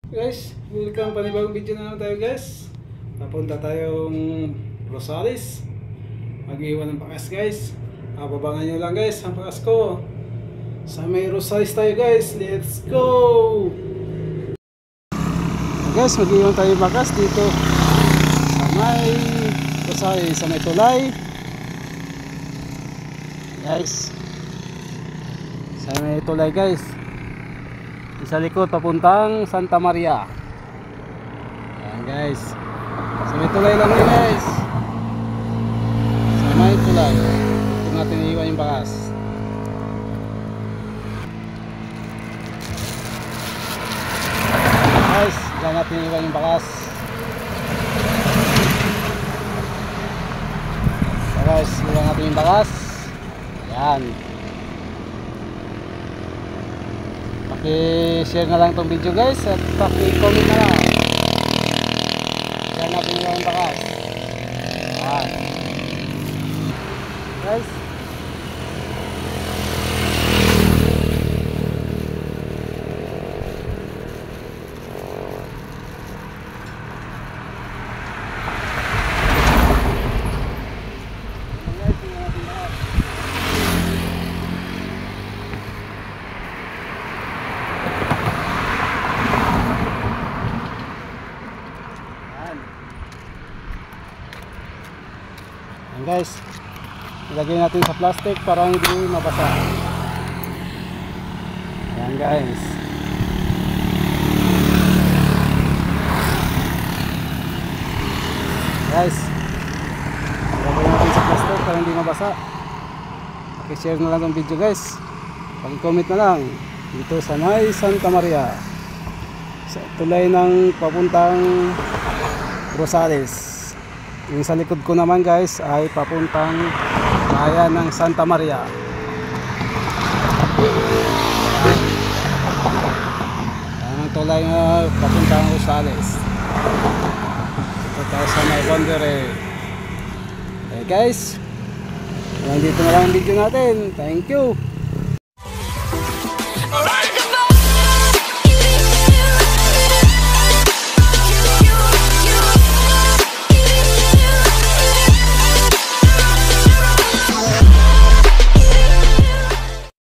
Guys, welcome panibagong video na naman tayo guys. Papunta tayong Rosales. Mag-iwan ng bakas guys. Abangan nyo lang guys ang bakas ko. Sa may Rosales tayo guys. Let's go! Guys, mag-iwan tayo bakas dito sa may Rosales, sa may tulay. Guys, sa may tulay guys. Sa likod papuntang Santa Maria. Ayan guys. Sa may tulay lang yun guys. Sa may tulay. Ito natin iiwan yung bakas. Guys, dyan natin iiwan yung bakas. So guys, iwan natin yung bakas. Ayan. Paki-share na lang tong video guys at paki-comment na lang. Yan natin yung bakas. Ayan. Guys. Guys, ilagay natin sa plastic para hindi mabasa. Ayan guys. Guys, ilagay natin sa plastic para hindi mabasa. Paki-share na lang ang video guys. Paki-comment na lang dito sa may Santa Maria, sa tulay ng papuntang Rosales. Yung sa likod ko naman guys ay papuntang bayan ng Santa Maria. Ayan ang tulay na papuntang Rosales. Ito tayo sa may Wondere. Okay guys, dito na lang ang video natin. Thank you.